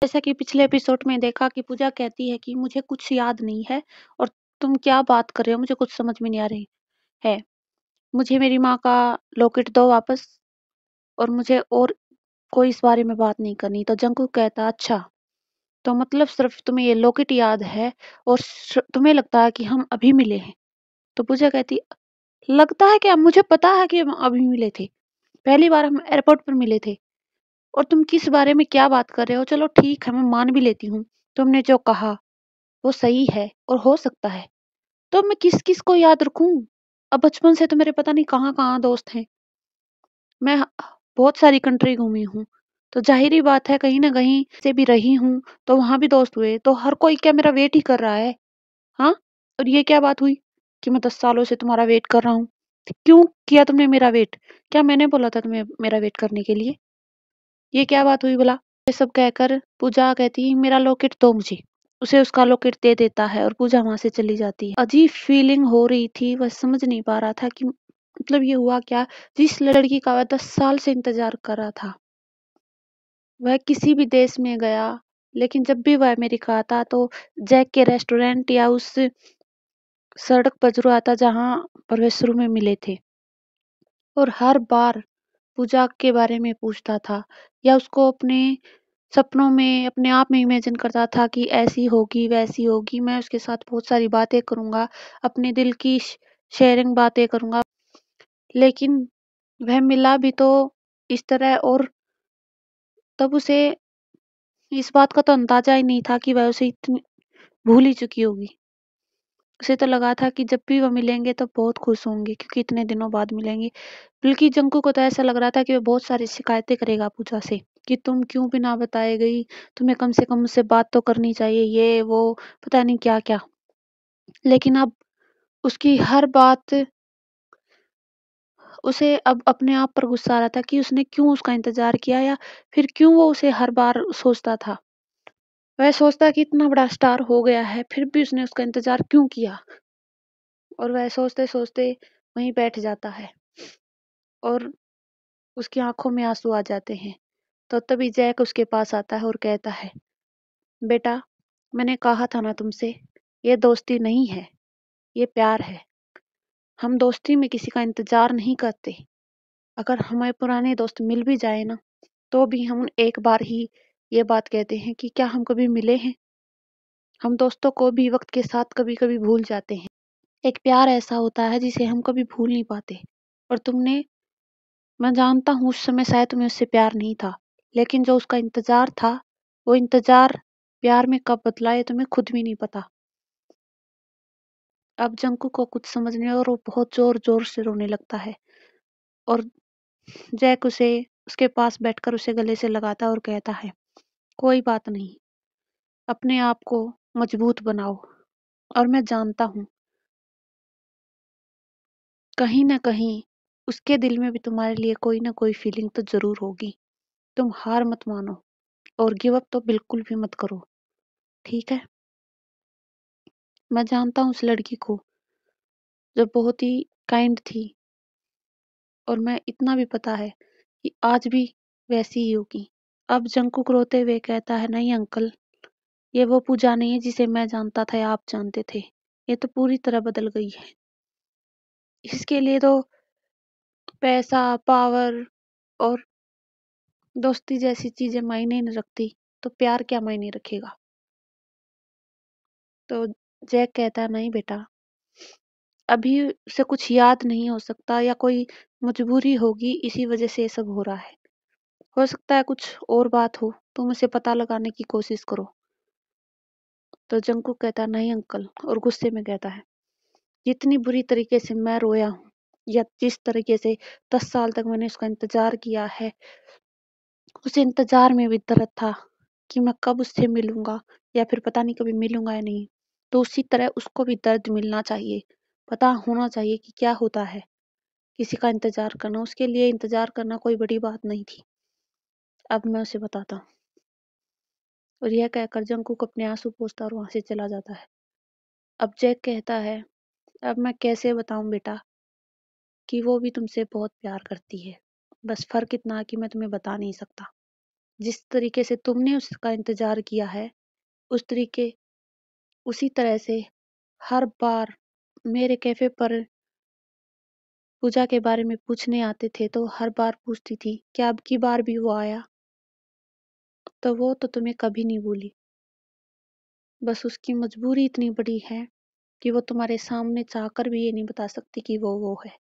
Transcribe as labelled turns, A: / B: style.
A: जैसा कि पिछले एपिसोड में देखा कि पूजा कहती है कि मुझे कुछ याद नहीं है और तुम क्या बात कर रहे हो, मुझे कुछ समझ में नहीं आ रही है। मुझे मेरी माँ का लॉकेट दो वापस और मुझे और कोई इस बारे में बात नहीं करनी। तो जंकुक कहता अच्छा, तो मतलब सिर्फ तुम्हें ये लॉकेट याद है और तुम्हें लगता है कि हम अभी मिले हैं। तो पूजा कहती लगता है क्या, मुझे पता है कि हम अभी मिले थे, पहली बार हम एयरपोर्ट पर मिले थे। और तुम किस बारे में क्या बात कर रहे हो? चलो ठीक है, मैं मान भी लेती हूँ, तुमने जो कहा वो सही है और हो सकता है। तो मैं किस किस को याद रखूं? अब बचपन से तो मेरे पता नहीं कहाँ कहाँ दोस्त हैं। मैं बहुत सारी कंट्री घूमी हूँ, तो जाहिर बात है कहीं ना कहीं से भी रही हूँ, तो वहां भी दोस्त हुए। तो हर कोई क्या मेरा वेट ही कर रहा है? हाँ। और ये क्या बात हुई कि मैं 10 सालों से तुम्हारा वेट कर रहा हूँ? तो क्यों किया तुमने मेरा वेट? क्या मैंने बोला था तुम्हें मेरा वेट करने के लिए? ये क्या बात हुई भला? ये सब कहकर पूजा कहती मेरा लॉकेट दो मुझे। उसे उसका लॉकेट दे देता है और पूजा वहां से चली जाती है। अजीब फीलिंग हो रही थी, वह समझ नहीं पा रहा था कि मतलब ये हुआ क्या। जिस लड़की का वह 10 साल से इंतजार कर रहा था, वह किसी भी देश में गया, लेकिन जब भी वह अमेरिका आता तो जैक के रेस्टोरेंट या उस सड़क पर जरूर आता जहां पर वे शुरू में मिले थे। और हर बार पूजा के बारे में पूछता था या उसको अपने सपनों में अपने आप में इमेजिन करता था कि ऐसी होगी वैसी होगी, मैं उसके साथ बहुत सारी बातें करूंगा, अपने दिल की शेयरिंग बातें करूंगा। लेकिन वह मिला भी तो इस तरह, और तब उसे इस बात का तो अंदाजा ही नहीं था कि वह उसे इतनी भूल ही चुकी होगी। उसे तो लगा था कि जब भी वह मिलेंगे तो बहुत खुश होंगे क्योंकि इतने दिनों बाद मिलेंगे। बल्कि जंकू को तो ऐसा लग रहा था कि वह बहुत सारी शिकायतें करेगा पूजा से कि तुम क्यों बिना बताए गई, तुम्हें कम से कम मुझसे बात तो करनी चाहिए, ये वो पता नहीं क्या क्या। लेकिन अब उसकी हर बात उसे अब अपने आप पर गुस्सा आ रहा था कि उसने क्यों उसका इंतजार किया, या फिर क्यों वो उसे हर बार सोचता था। वह सोचता कि इतना बड़ा स्टार हो गया है फिर भी उसने उसका इंतजार क्यों किया। और वह सोचते सोचते वहीं बैठ जाता है और उसकी आंखों में आंसू आ जाते हैं। तो तभी जैक उसके पास आता है और कहता है बेटा, मैंने कहा था ना तुमसे, ये दोस्ती नहीं है, ये प्यार है। हम दोस्ती में किसी का इंतजार नहीं करते। अगर हमारे पुराने दोस्त मिल भी जाए ना, तो भी हम एक बार ही ये बात कहते हैं कि क्या हम कभी मिले हैं। हम दोस्तों को भी वक्त के साथ कभी कभी भूल जाते हैं। एक प्यार ऐसा होता है जिसे हम कभी भूल नहीं पाते। और तुमने, मैं जानता हूँ उस समय शायद तुम्हें उससे प्यार नहीं था, लेकिन जो उसका इंतजार था, वो इंतजार प्यार में कब बदला ये तुम्हें खुद भी नहीं पता। अब जंकू को कुछ समझ नहीं, और वो बहुत जोर जोर से रोने लगता है। और जैक उसे उसके पास बैठकर उसे गले से लगाता है और कहता है कोई बात नहीं, अपने आप को मजबूत बनाओ। और मैं जानता हूँ कहीं ना कहीं उसके दिल में भी तुम्हारे लिए कोई ना कोई फीलिंग तो जरूर होगी। तुम हार मत मानो और गिव अप तो बिल्कुल भी मत करो, ठीक है? मैं जानता हूँ उस लड़की को, जो बहुत ही काइंड थी, और मैं इतना भी पता है कि आज भी वैसी ही होगी। अब जंकुक रोते हुए कहता है नहीं अंकल, ये वो पूजा नहीं है जिसे मैं जानता था या आप जानते थे। ये तो पूरी तरह बदल गई है। इसके लिए तो पैसा, पावर और दोस्ती जैसी चीजें मायने नहीं रखती, तो प्यार क्या मायने रखेगा? तो जैक कहता है नहीं बेटा, अभी से कुछ याद नहीं हो सकता, या कोई मजबूरी होगी इसी वजह से ये सब हो रहा है। हो सकता है कुछ और बात हो, तुम उसे पता लगाने की कोशिश करो। तो जंकुक कहता है नहीं अंकल, और गुस्से में कहता है जितनी बुरी तरीके से मैं रोया हूँ, या जिस तरीके से 10 साल तक मैंने उसका इंतजार किया है, उस इंतजार में भी दर्द था कि मैं कब उससे मिलूंगा, या फिर पता नहीं कभी मिलूंगा या नहीं। तो उसी तरह उसको भी दर्द मिलना चाहिए, पता होना चाहिए कि क्या होता है किसी का इंतजार करना। उसके लिए इंतजार करना कोई बड़ी बात नहीं थी। अब मैं उसे बताता हूँ। और यह कहकर जंकुक अपने आंसू पोंछता और वहां से चला जाता है। अब जैक कहता है अब मैं कैसे बताऊं बेटा कि वो भी तुमसे बहुत प्यार करती है, बस फर्क इतना कि मैं तुम्हें बता नहीं सकता। जिस तरीके से तुमने उसका इंतज़ार किया है, उसी तरह से हर बार मेरे कैफ़े पर पूजा के बारे में पूछने आते थे तो हर बार पूछती थी, "क्या अब की बार भी वो आया?" तो वो तो तुम्हें कभी नहीं भूली। बस उसकी मजबूरी इतनी बड़ी है कि वो तुम्हारे सामने चाहकर भी ये नहीं बता सकती कि वो है।